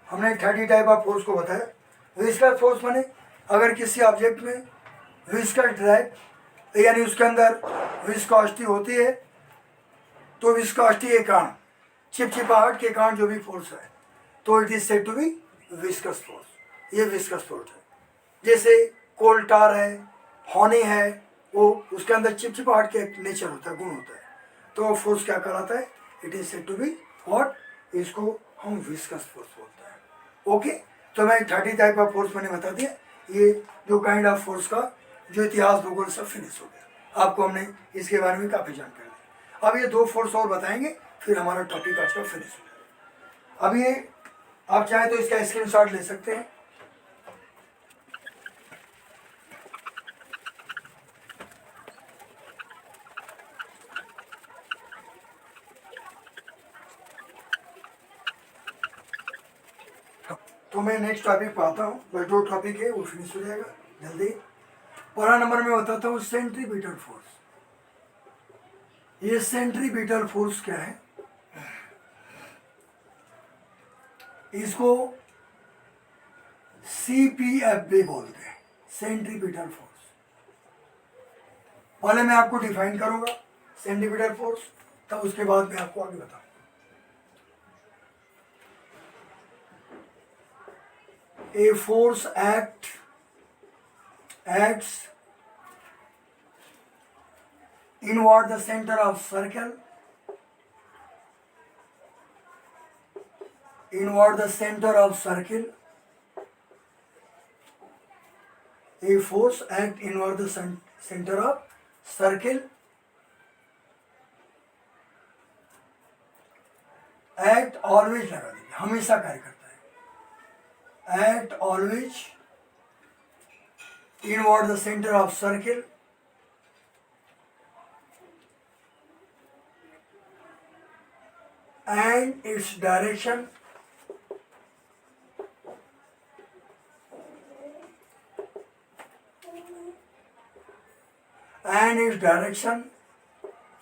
हमने 30 टाइप ऑफ फोर्स को बताया। विस्कस फोर्स माने अगर किसी ऑब्जेक्ट में विस्कस ड्रैग यानी उसके अंदर विस्कोसिटी होती है, तो विस्कोसिटी के कारण, चिपचिपाहट के कारण जो भी फोर्स है, तो it is said to be viscous force. ये विस्कस फोर्स है। जैसे कोल टार है, हॉनी है, वो उसके अंदर चिपचिपाहट के नेचर होता है, गुण होता है, तो फोर्स क्या कहलाता है, it is said to be what, इसको हम विस्कस फोर्स बोलते हैं। ओके, तो मैं 30 टाइप ऑफ फोर्स मैंने बता दिया। ये जो काइंड ऑफ फोर्स का जो इतिहास भूगोल सब फिनिश हो गया, आपको हमने इसके बारे में काफ़ी जानकारी दी। अब ये 2 फोर्स और बताएंगे, फिर हमारा टॉपिक आज का फिनिश हो जाएगा। अब ये आप चाहें तो इसका स्क्रीनशॉट ले सकते हैं। तो मैं नेक्स्ट टॉपिक पे आता हूँ, बस 2 टॉपिक है वो फिनिश हो जाएगा जल्दी। पहला नंबर में बताता हूँ सेंट्रीपिटल फोर्स। ये सेंट्रीपिटल फोर्स क्या है, इसको CPF भी बोलते हैं, सेंट्रीपिटल फोर्स। पहले मैं आपको डिफाइन करूंगा सेंट्रीपिटल फोर्स, तब उसके बाद मैं आपको आगे बताऊंगा। A force acts inward the center of circle, inward the center of circle. A force act inward the center of circle, act always लगा दीजिए, हमेशा कार्य करता है। Act always inward the center of circle, and its direction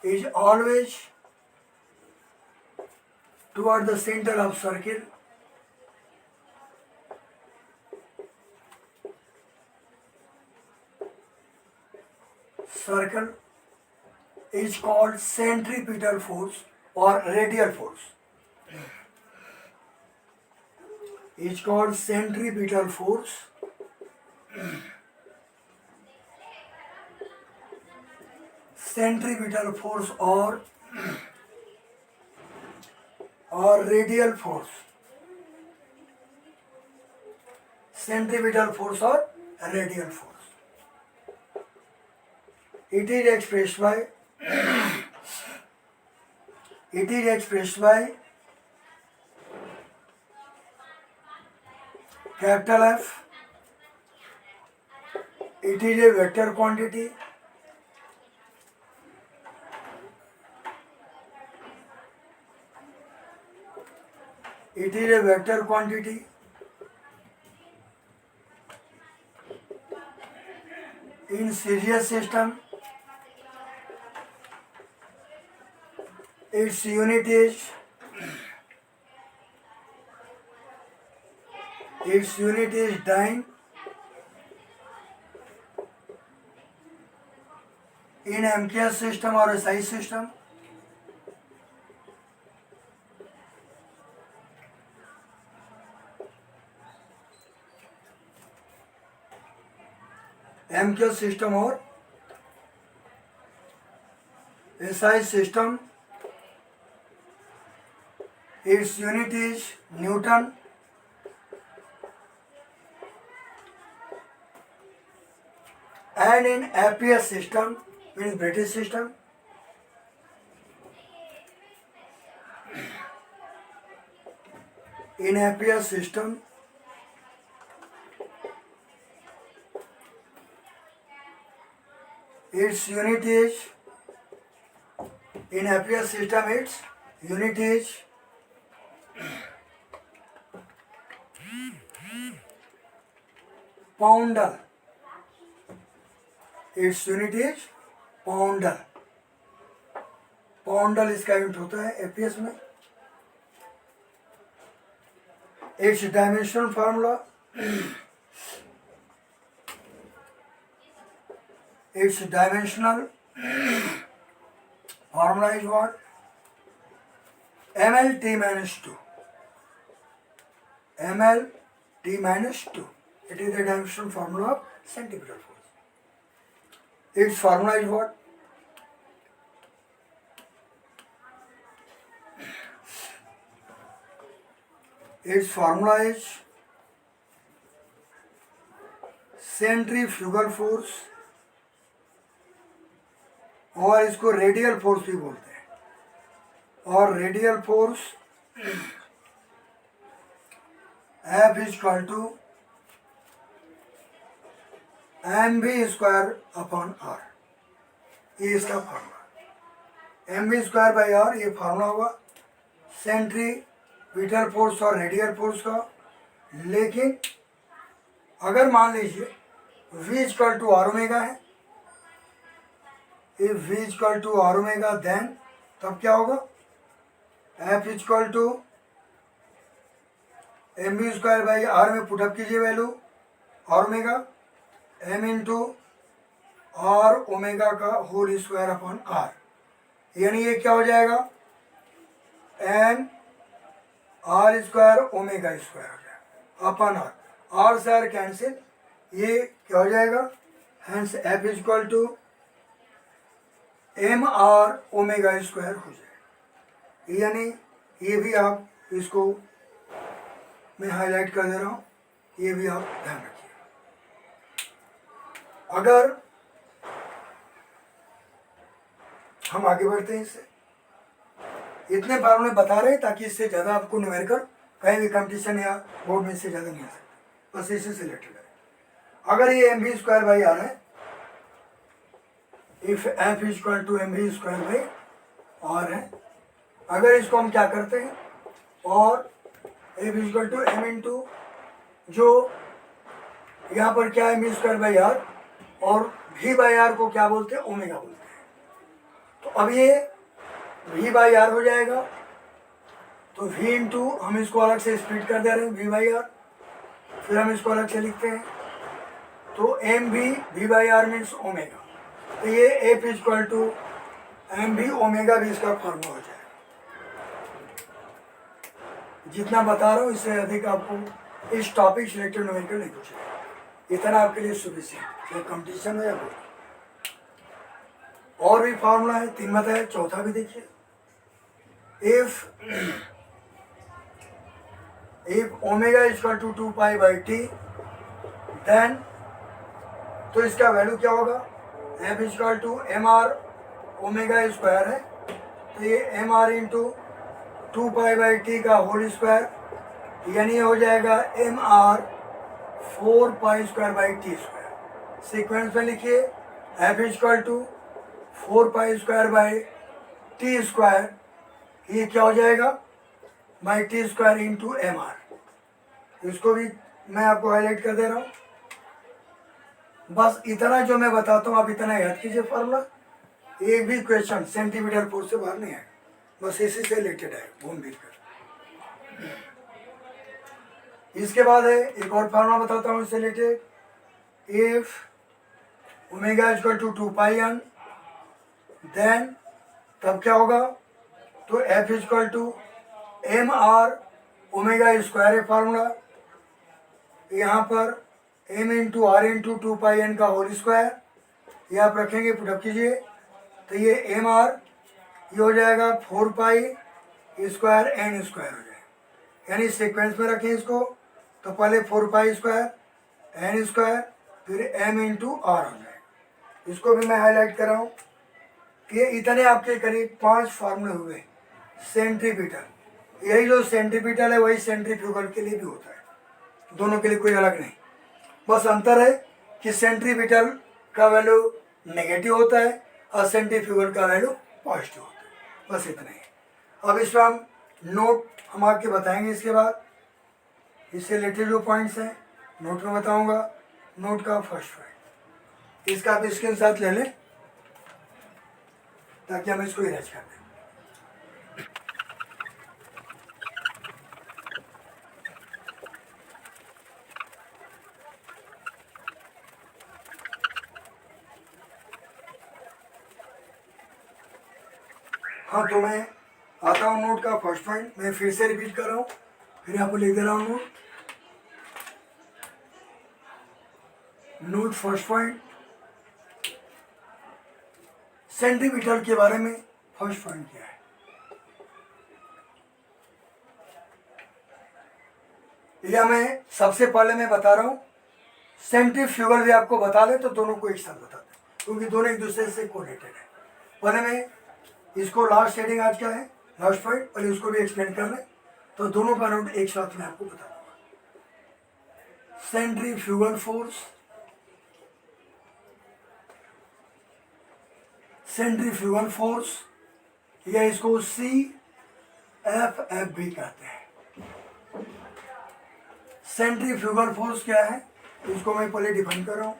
is always toward the center of circle, is called centripetal force or radial force. Is called centripetal force, centripetal force or radial force. Centripetal force or radial force. It is expressed by capital F. It is a vector quantity. It is a vector quantity in serious system. Its unit is dyne. In MKS system or SI system, MKS system और SI system, its unit is Newton, and in APS system, means British system, in APS system, its unit is, in APS system its unit is poundal. Its unit is poundal. पाउंडल इसका unit होता है APS में. It's dimensional formula, its dimensional formula is what? ml t minus 2. ml t minus 2. It is the dimensional formula of centripetal force. Its formula is what? Its formula is centrifugal force, और इसको radial force भी बोलते हैं. और radial force F is equal to mv square upon r. ये इसका formula. mv square by r ये formula हुआ सेंट्रीपिटल फोर्स और रेडियल फोर्स का. लेकिन अगर मान लीजिए v equal to R omega है, if v equal to R omega then तब क्या होगा? f equal to M B square by R में पुटअप कीजिए value r omega, m into r omega का होल स्क्वायर अपॉन आर. यानी ये क्या हो जाएगा? m r square omega square हो जाएगा अपॉन आर. आर से आर कैंसिल, ये क्या हो जाएगा? Hence f is equal to m r omega square हो जाएगा. यानी ये भी आप इसको मैं हाईलाइट कर दे रहा हूँ, ये भी आप ध्यान रखिए. अगर हम आगे बढ़ते हैं इससे, इतने फार्मूले बता रहे हैं ताकि इससे ज़्यादा आपको न्यूमेरिकल कहीं भी कंपटीशन या बोर्ड में इससे ज़्यादा नहीं आ सकता, बस इसी से रिलेटेड है. अगर ये M B square by R है, if F is equal to M B square by R है, अगर इसको हम क्या करते हैं और F is equal to M into जो यहाँ पर क्या है एम स्क्वायर बाई आर, और वी बाई आर को क्या बोलते हैं? ओमेगा बोलते हैं. तो अब ये वी बाई आर हो जाएगा, तो वी इंटू हम इसको अलग से स्प्लिट कर दे रहे हैं वी बाई आर, फिर हम इसको अलग से लिखते हैं. तो m b v by r means omega. तो ये f is equal to M b omega भी इसका फॉर्मूला हो जाएगा. जितना बता रहा हूँ इससे अधिक आपको इस टॉपिक से रिलेटेड न्यूमेरिकल नहीं पूछेगा. इतना आपके लिए सफिशिएंट, चाहे कंपटीशन हो या बोर्ड. और भी फार्मूला है, 3 बताया, चौथा भी देखिए. If omega is equal to 2 pi by t, then तो इसका वैल्यू क्या होगा? F is equal to m r omega square है, तो ये m r into 2 pi by t का होल स्क्वायर, यानी हो जाएगा m r 4 pi square by t square. Sequence में लिखिए f is equal to 4 pi square by t square, ये क्या हो जाएगा? By t square into m r. इसको भी मैं आपको हाईलाइट कर दे रहा हूँ. बस इतना जो मैं बताता हूँ आप इतना याद कीजिए फार्मूला. एक भी क्वेश्चन सेंटीमीटर फोर्स से बाहर नहीं आएगा, बस इसी से रिलेटेड है घूम फिर कर. इसके बाद है एक और फार्मूला बताता हूँ इससे related. If omega is equal to 2 pi n, then तब क्या होगा? तो f is equal to m r omega square है फार्मूला. यहाँ पर M into are into 2πn का होल स्क्वायर, ये आप रखेंगे, पुटअप कीजिए, तो ये एम आर ये हो जाएगा 4π² एन स्क्वायर हो जाएगा, यानी सीक्वेंस में रखें इसको, तो पहले 4π² एन स्क्वायर फिर एम इंटू आर हो जाएगा। इसको भी मैं हाईलाइट कर रहा हूँ कि ये इतने आपके करीब 5 फार्मूले हुए सेंट्रीपिटल। यही जो सेंट्रीपिटल है वही सेंट्रीफ्यूगल के लिए भी होता है, दोनों के लिए कोई अलग नहीं, बस अंतर है कि सेंट्रीपिटल का वैल्यू नेगेटिव होता है और सेंट्रीफ्यूगल का वैल्यू पॉजिटिव होता है, बस इतना ही। अब इसमें हम नोट हम आपके बताएंगे, इसके बाद इससे रिलेटेड जो पॉइंट्स हैं नोट में बताऊंगा। नोट का फर्स्ट पॉइंट, इसका आप स्क्रीन साथ ले लें ताकि हम इसको इरेज कर दें। हाँ, तो मैं आता हूँ नोट का फर्स्ट पॉइंट, मैं फिर से रिपीट कर रहा हूँ, फिर आपको लिख दे रहा हूँ नोट फर्स्ट पॉइंट, सेंटीमीटर के बारे में फर्स्ट पॉइंट क्या है। या मैं सबसे पहले मैं बता रहा हूँ, सेंट्रीफ्यूगल भी आपको बता दें तो दोनों को एक साथ बता दें, क्योंकि दोनों एक दूसरे से कोरिलेटेड है। पहले मैं इसको लास्ट हेडिंग आज का है, लास्ट पॉइंट, और इसको भी एक्सप्लेन कर लें तो दोनों का नोट एक साथ में आपको बता दूंगा। सेंट्रीफ्यूगल फोर्स, सेंट्रीफ्यूगल फोर्स या इसको CFF भी कहते हैं। सेंट्रीफ्यूगल फोर्स क्या है इसको मैं पहले डिफाइन कर रहा हूं।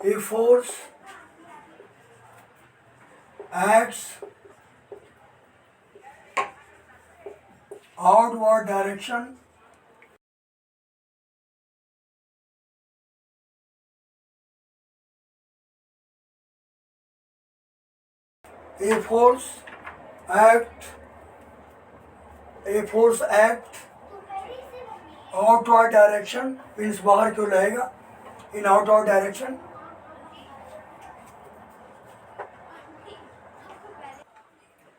A force acts outward direction a force act outward direction means बाहर क्यों रहेगा, in outward direction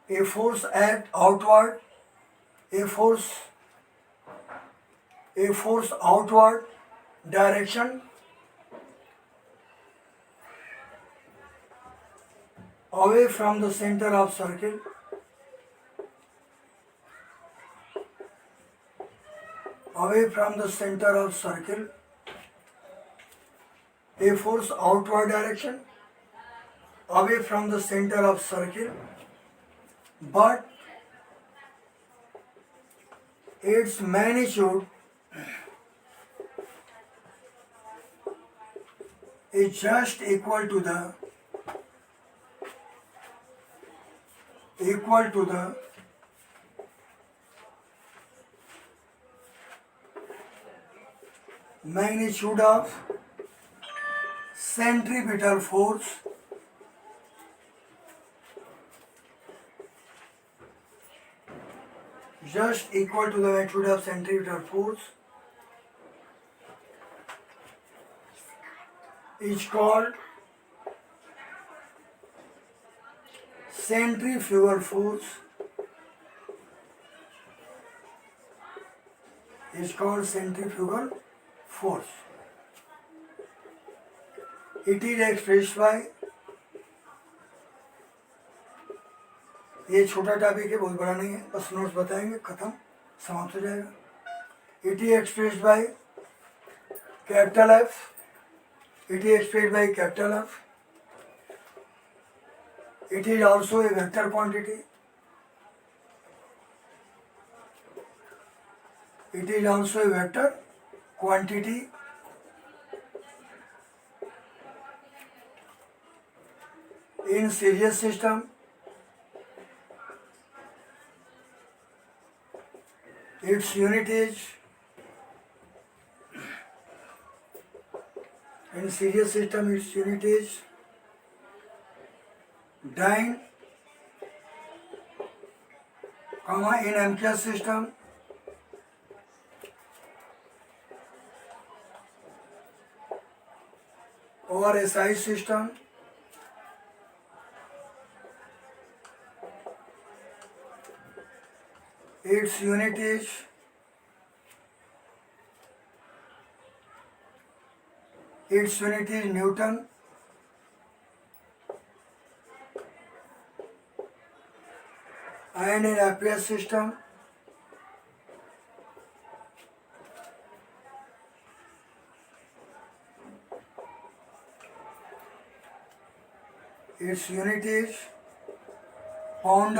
a force act outward, a force outward direction away from the center of circle, away from the center of circle, a force outward direction away from the center of circle, but its magnitude is just equal to the magnitude of centripetal force just equal to the magnitude of centripetal force is called centrifugal force, is called centrifugal force. It is expressed by, ये छोटा topic है, बहुत बड़ा नहीं है, बस notes बताएंगे, खत्म, समाप्त हो जाएगा। It is expressed by capital F, it is expressed by capital F, it is also a vector quantity, it is also a vector quantity in series system. Its unit is, in series system its unit is dyne, in MKS system और SI system, its unit is Newton. And in Ampere system, its unit is pound.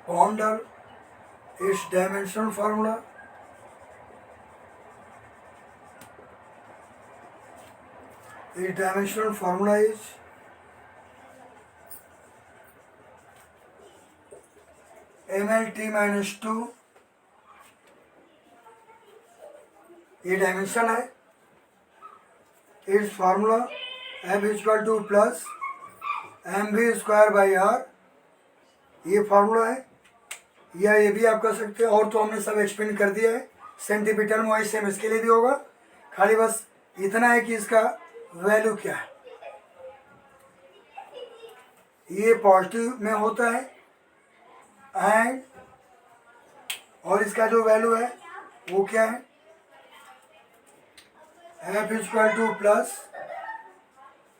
Pound, its dimensional formula, is mlt minus 2. ये dimension है. It's formula m equal to plus mv square by r. ये formula है, या ये भी आप कर सकते हैं. और तो हमने सब एक्सप्लेन कर दिया है. सेंटीमीटर में वही सेम इसके लिए भी होगा. खाली बस इतना है कि इसका वैल्यू क्या है. ये पॉजिटिव में होता है एंड, और इसका जो वैल्यू है वो क्या है, f equal to plus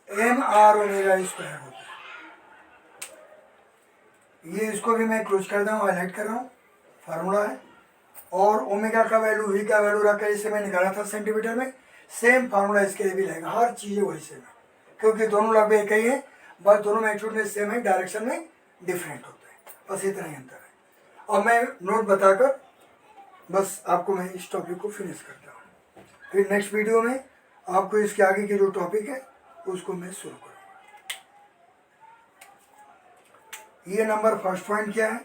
m r omega square होता है. ये इसको भी मैं क्लोज कर दूँ, हाईलाइट कर रहा हूँ. फार्मूला है. और ओमेगा का वैल्यू, वी का वैल्यू रखकर इसे मैं निकाला था सेंटीमीटर में. सेम फार्मूला इसके लिए भी लगेगा. हर चीज़ें वही सेम है, क्योंकि दोनों लगभग एक ही है. बस दोनों मैग्नीट्यूड में सेम है, डायरेक्शन में डिफरेंट होते हैं. बस इतना ही अंतर है. और मैं नोट बताकर बस आपको मैं इस टॉपिक को फिनिश करता हूँ. फिर नेक्स्ट वीडियो में आपको इसके आगे के जो टॉपिक है उसको मैं शुरू करूँगा. ये नंबर फर्स्ट पॉइंट क्या है.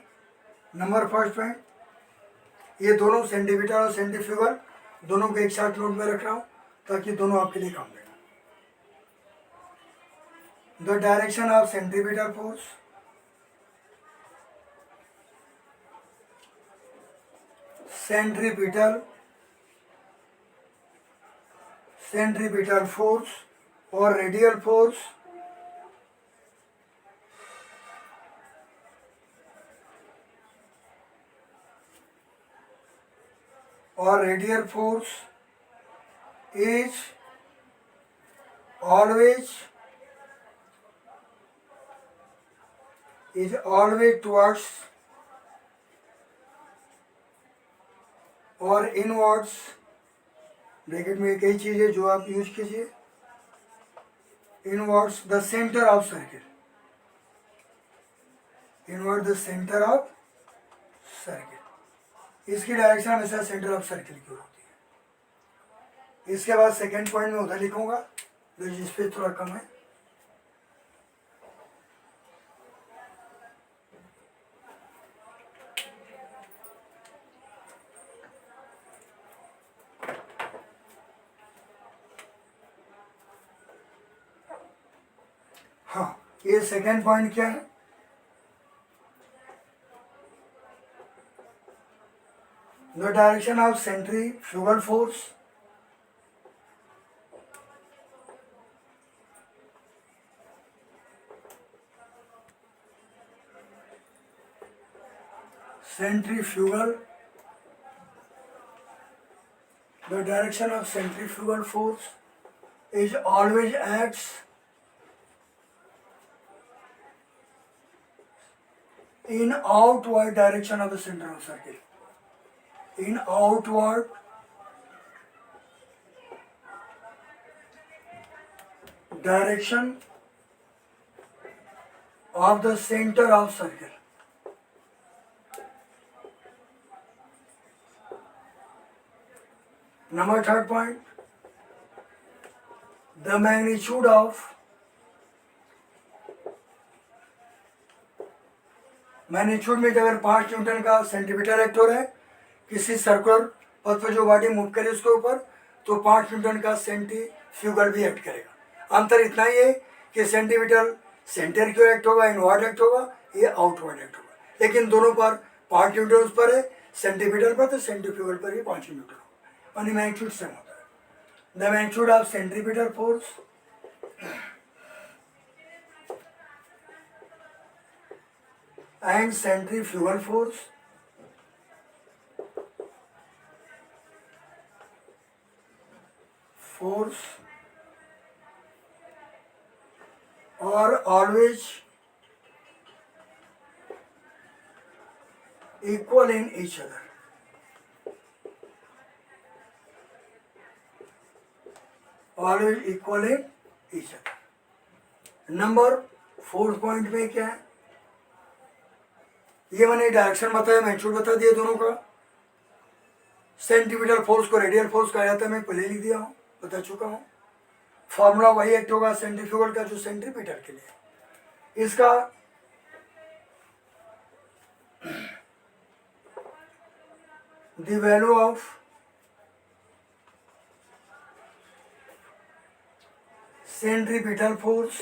नंबर फर्स्ट पॉइंट, ये दोनों सेंटीमीटर और सेंटीफ्यूगल दोनों को एक साथ नोट में रख रहा हूँ ताकि दोनों आपके लिए काम देगा. The direction of centimetre force, centripetal force और radial force is always towards और इनवर्ड्स. ब्रैकेट में एक ही चीज़ है जो आप यूज कीजिए. Inwards the centre of circle, inward the centre of circle. इसकी डायरेक्शन हमेशा सेंटर ऑफ सर्किल की होती है. इसके बाद सेकेंड पॉइंट में उधर लिखूंगा जो जिस पे थोड़ा कम है. हाँ, ये सेकेंड पॉइंट क्या है. The direction of centrifugal force, the direction of centrifugal force is always acts in outward direction of the center of circle. In outward direction of the center of circle. Number third point, the magnitude of magnitude में अगर 5 Newton का centimetre act हो रहा है किसी circular पथ पर जो बॉडी मूव करे उसके ऊपर, तो 5 न्यूटन का सेंटीफ्यूगल भी एक्ट करेगा. अंतर इतना ही है कि सेंटीमीटर सेंटर की ओर एक्ट होगा, इनवर्ड एक्ट होगा, ये आउटवर्ड एक्ट होगा. लेकिन दोनों पर 5 न्यूटन उस पर है, सेंटीमीटर पर, तो सेंट्रीफ्यूगल पर ही 5 न्यूटन होगा, और मैग्नीट्यूड सेम होता है। The magnitude of centripetal force and centrifugal force are always equal in each other. Always equal in each other. Number 4 point में क्या है, ये मैंने डायरेक्शन बताया, मैग्नीट्यूड बता दिया दोनों का। सेंटीमीटर फोर्स को रेडियल फोर्स कहा जाता है, मैं पहले लिख दिया हूँ, बता चुका हूँ। फॉर्मूला वही एक्ट होगा सेंट्रीफ्यूगल का जो सेंटीमीटर के लिए। इसका the value of centripetal force,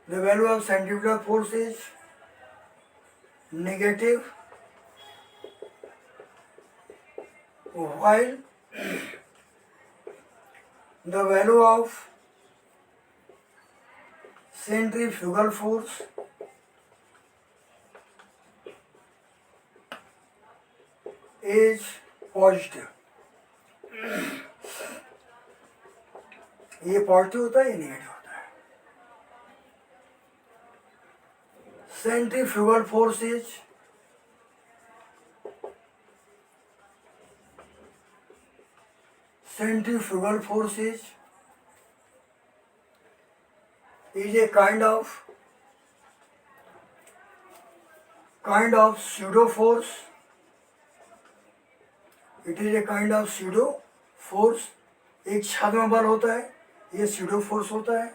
the value of centrifugal force is negative, while the value of centrifugal force is positive. ये पॉजिटिव होता है, ये नेगेटिव होता है। Centrifugal force is a kind of pseudo force. It is a kind of pseudo force. एक छद्म बल होता है, ये pseudo force होता है।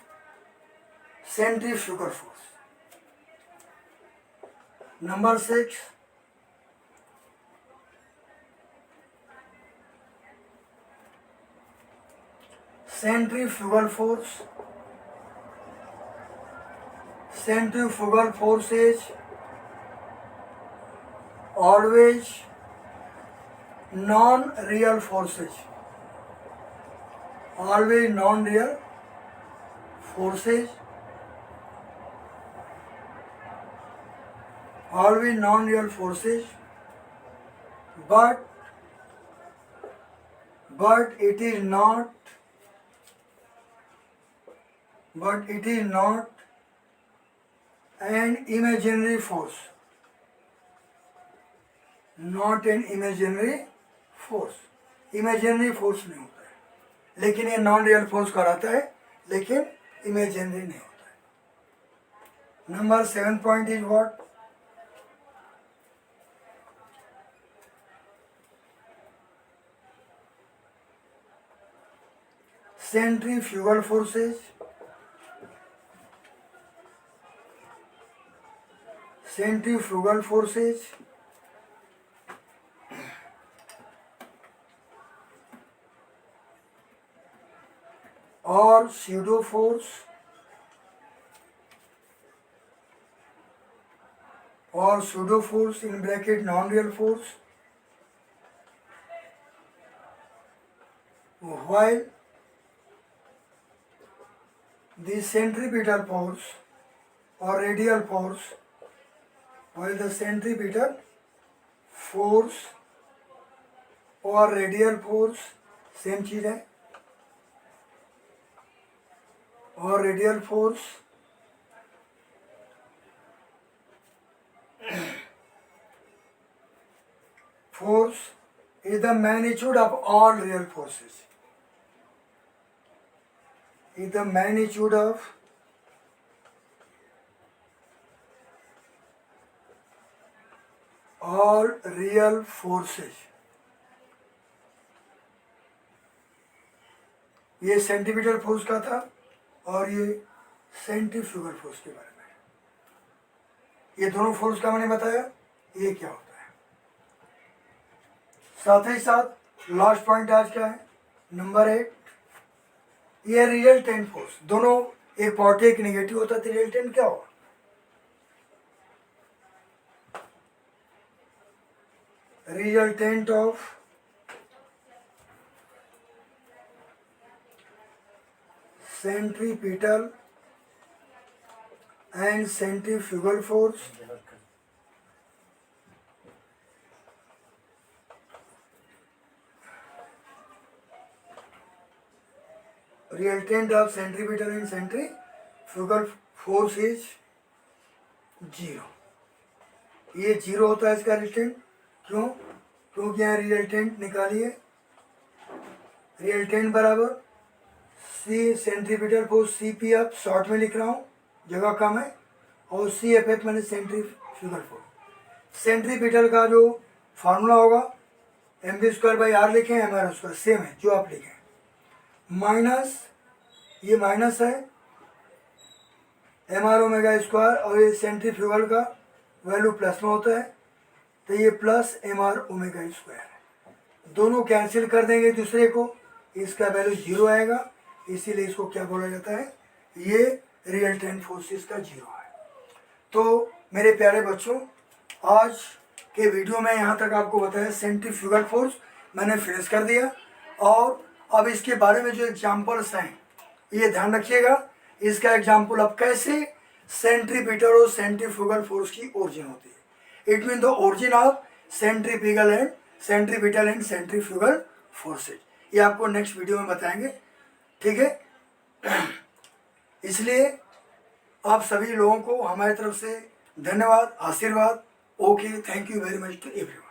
Centrifugal force. Number 6, centrifugal force is always non-real forces. Always non-real forces. Always non-real forces, but it is not an imaginary force. Not an imaginary force. Imaginary force नहीं होता है, लेकिन ये नॉन रियल फोर्स कहलाता है, लेकिन imaginary नहीं होता है। Number 7 point is what? Centrifugal forces or pseudo force in bracket non-real force, while the centripetal force or radial force, while the centripetal force or radial force same चीज है, और radial force is the magnitude of all real forces. Is the magnitude of all real forces. ये centimetre force का था और ये centrifugal force के बारे में। ये दोनों फोर्स का मैंने बताया, ये क्या होता है। साथ ही साथ लास्ट पॉइंट आज क्या है, नंबर 8, ये रिजल्टेंट फोर्स। दोनों एक पॉजिटिव एक नेगेटिव होता तो रिजल्टेंट क्या होगा? Resultant of centripetal and centrifugal force resultant of centripetal and centrifugal force is 0। ये 0 होता है इसका रिजल्टेंट। क्यों? क्योंकि यहाँ रिजल्टेंट निकालिए, रिजल्टेंट बराबर C centripetal force C P F, short में लिख रहा हूँ, जगह कम है, और सी एफ एफ मैंने सेंट्रीफ्यूगल फोर्स। सेंट्रीपिटल का जो फार्मूला होगा mv²/r लिखें, mr² सेम है जो आप लिखें, माइनस ये माइनस है mr ω², और ये सेंट्रीफ्यूगल का वैल्यू प्लस में होता है तो ये प्लस mr ω²। दोनों कैंसिल कर देंगे दूसरे को, इसका वैल्यू 0 आएगा, इसीलिए इसको क्या बोला जाता है, ये रिजल्टेंट फोर्सेस का 0 है। तो मेरे प्यारे बच्चों, आज के वीडियो में यहाँ तक आपको बताया सेंट्रीफ्यूगल फोर्स मैंने फिनिश कर दिया, और अब इसके बारे में जो एग्जाम्पल्स हैं ये ध्यान रखिएगा। इसका एग्जाम्पल अब कैसे सेंट्रीपिटल और सेंट्रीफ्यूगल फोर्स की ओरिजिन होती है, it mean the origin of centripetal and centrifugal forces, ये आपको नेक्स्ट वीडियो में बताएंगे, ठीक है। इसलिए आप सभी लोगों को हमारी तरफ से धन्यवाद, आशीर्वाद। Okay, thank you very much to everyone.